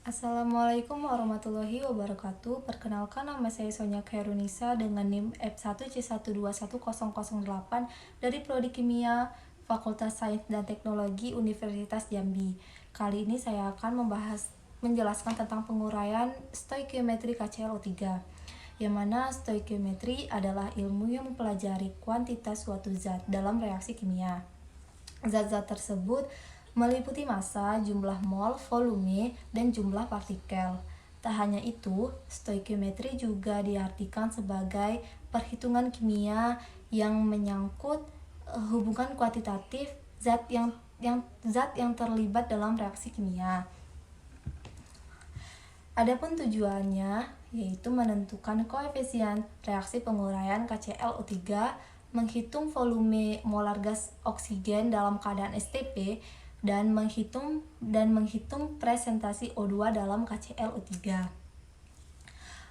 Assalamualaikum warahmatullahi wabarakatuh. Perkenalkan, nama saya Sonia Khairunisa dengan NIM F1C121008 dari Prodi Kimia Fakultas Sains dan Teknologi Universitas Jambi. Kali ini saya akan menjelaskan tentang penguraian stoikiometri KClO3, yang mana stoikiometri adalah ilmu yang mempelajari kuantitas suatu zat dalam reaksi kimia. Zat-zat tersebut meliputi massa, jumlah mol, volume, dan jumlah partikel. Tak hanya itu, stoikiometri juga diartikan sebagai perhitungan kimia yang menyangkut hubungan kuantitatif zat yang terlibat dalam reaksi kimia. Adapun tujuannya yaitu menentukan koefisien reaksi penguraian KClO3, menghitung volume molar gas oksigen dalam keadaan STP, dan menghitung presentasi O2 dalam KClO3.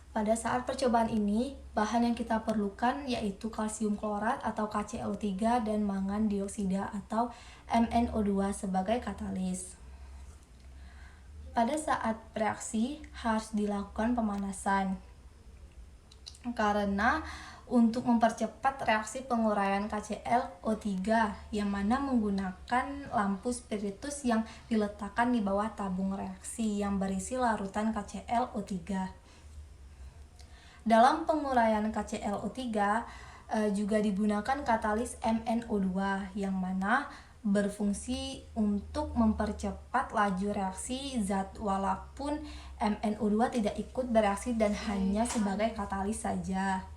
Pada saat percobaan ini, bahan yang kita perlukan yaitu kalsium klorat atau KClO3 dan mangan dioksida atau MnO2 sebagai katalis. Pada saat reaksi harus dilakukan pemanasan, karena untuk mempercepat reaksi penguraian KClO3 yang mana menggunakan lampu spiritus yang diletakkan di bawah tabung reaksi yang berisi larutan KClO3. Dalam penguraian KClO3 juga digunakan katalis MnO2 yang mana berfungsi untuk mempercepat laju reaksi zat walaupun MnO2 tidak ikut bereaksi dan hanya sebagai katalis saja.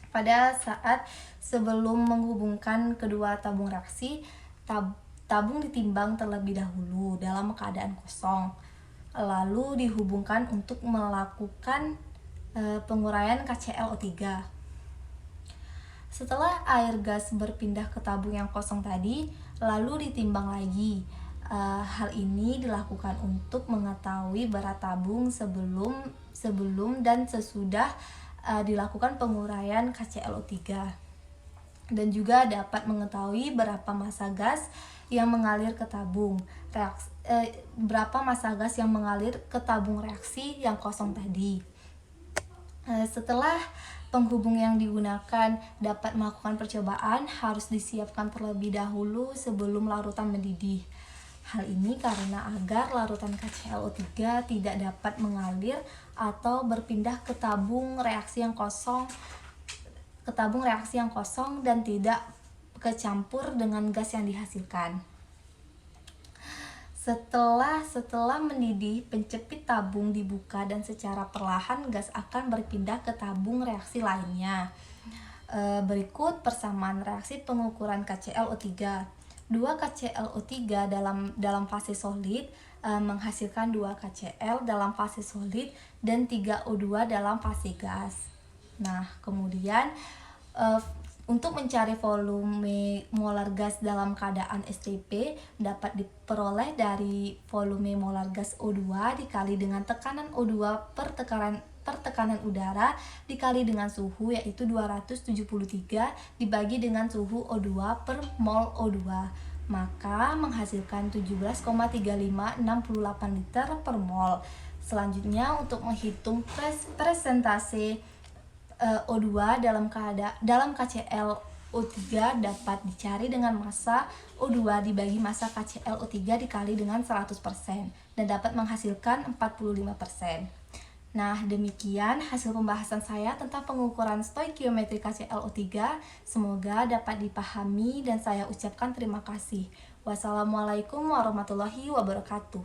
Pada saat sebelum menghubungkan kedua tabung reaksi, tabung ditimbang terlebih dahulu dalam keadaan kosong, lalu dihubungkan untuk melakukan penguraian KClO3. Setelah air gas berpindah ke tabung yang kosong tadi, lalu ditimbang lagi. Hal ini dilakukan untuk mengetahui berat tabung sebelum dan sesudah dilakukan penguraian KClO3, dan juga dapat mengetahui berapa massa gas yang mengalir ke tabung reaksi yang kosong tadi. Setelah penghubung yang digunakan dapat melakukan percobaan, harus disiapkan terlebih dahulu sebelum larutan mendidih. Hal ini karena agar larutan KClO3 tidak dapat mengalir atau berpindah ke tabung reaksi yang kosong dan tidak kecampur dengan gas yang dihasilkan. Setelah mendidih, pencepit tabung dibuka dan secara perlahan gas akan berpindah ke tabung reaksi lainnya. Berikut persamaan reaksi pengukuran KClO3. 2 KClO3 dalam fase solid menghasilkan 2 KCl dalam fase solid dan 3 O2 dalam fase gas. Nah, kemudian untuk mencari volume molar gas dalam keadaan STP dapat diperoleh dari volume molar gas O2 dikali dengan tekanan O2 per tekanan udara dikali dengan suhu yaitu 273 dibagi dengan suhu O2 per mol O2, maka menghasilkan 17,3568 liter per mol. Selanjutnya untuk menghitung presentase O2 dalam KClO3 dapat dicari dengan massa O2 dibagi massa KClO3 dikali dengan 100% dan dapat menghasilkan 45%. Nah, demikian hasil pembahasan saya tentang pengukuran stoikiometri KClO3. Semoga dapat dipahami dan saya ucapkan terima kasih. Wassalamualaikum warahmatullahi wabarakatuh.